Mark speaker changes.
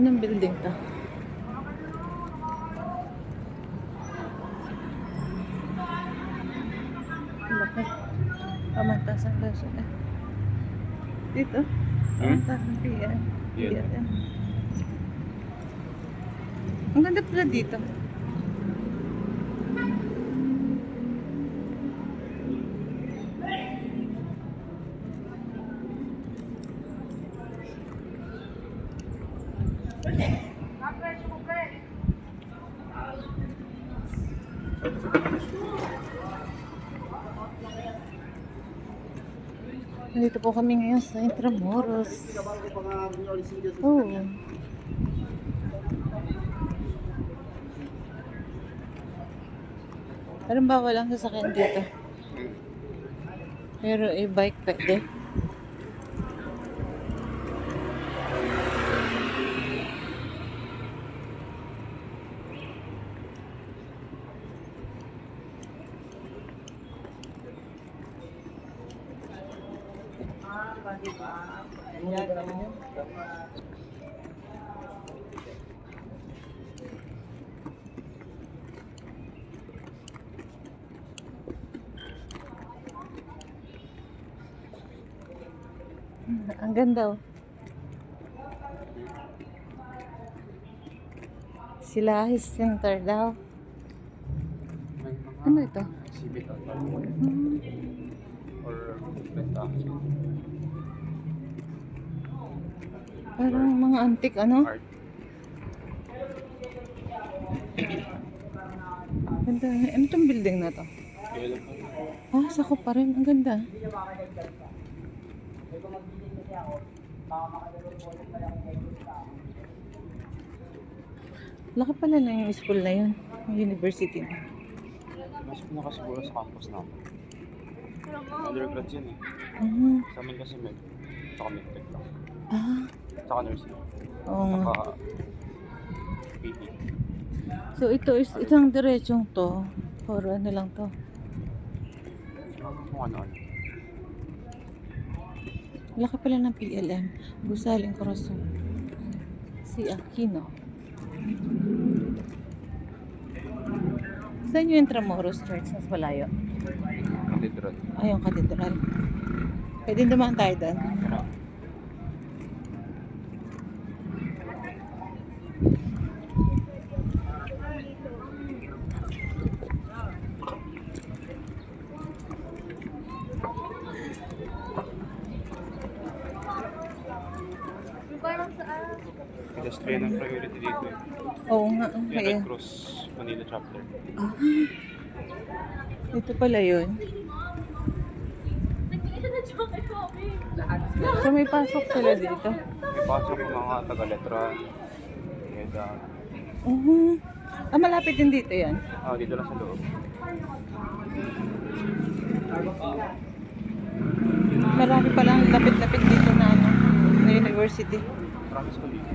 Speaker 1: Anong building to? Laki. Pamantasan Luzon eh. Dito? Pamantasan PN. PN. Ang ganda pala dito. Nandito po kami ngayon sa Intramuros. Oh. Parang bawal ang sasakyan dito. Pero e-bike pwede. Ang ganda oh. Silahis Center daw. Ano ito?
Speaker 2: Exhibit or spectacle.
Speaker 1: Parang mga antique ano?
Speaker 2: Art.
Speaker 1: Ganda. Ano itong building na to? Ah, sako pa rin. Ang ganda. Laki pala na yung school na yun. Yung university na.
Speaker 2: Mas pinakasiguro sa campus namin. Undergrad yun eh. Sa amin kasi med. Tsaka medtech lang.
Speaker 1: Ah.
Speaker 2: Tsaka nursing.
Speaker 1: Oo nga.
Speaker 2: Tsaka PT.
Speaker 1: So ito is isang diretsong to. Or ano lang to.
Speaker 2: Kung ano-ano.
Speaker 1: Laki pala ng PLM. Gusaling Corazon. Si Aquino. Saan yung Intramuros Church? Mas malayo.
Speaker 2: Cathedral.
Speaker 1: Ay, yung katedral. Pwede dumaan tayo doon.
Speaker 2: Pedestrian ang priority dito eh.
Speaker 1: Oo nga.
Speaker 2: Yung
Speaker 1: Okay.
Speaker 2: Red Cross Manila chapter.
Speaker 1: Ah, dito pala yun. So may pasok sila dito.
Speaker 2: May pasok yung mga taga-letra. Kaya
Speaker 1: Ah, malapit din dito yan.
Speaker 2: dito lang sa loob.
Speaker 1: Marami palang lapit-lapit dito na ano, na university.
Speaker 2: Promise ko dito.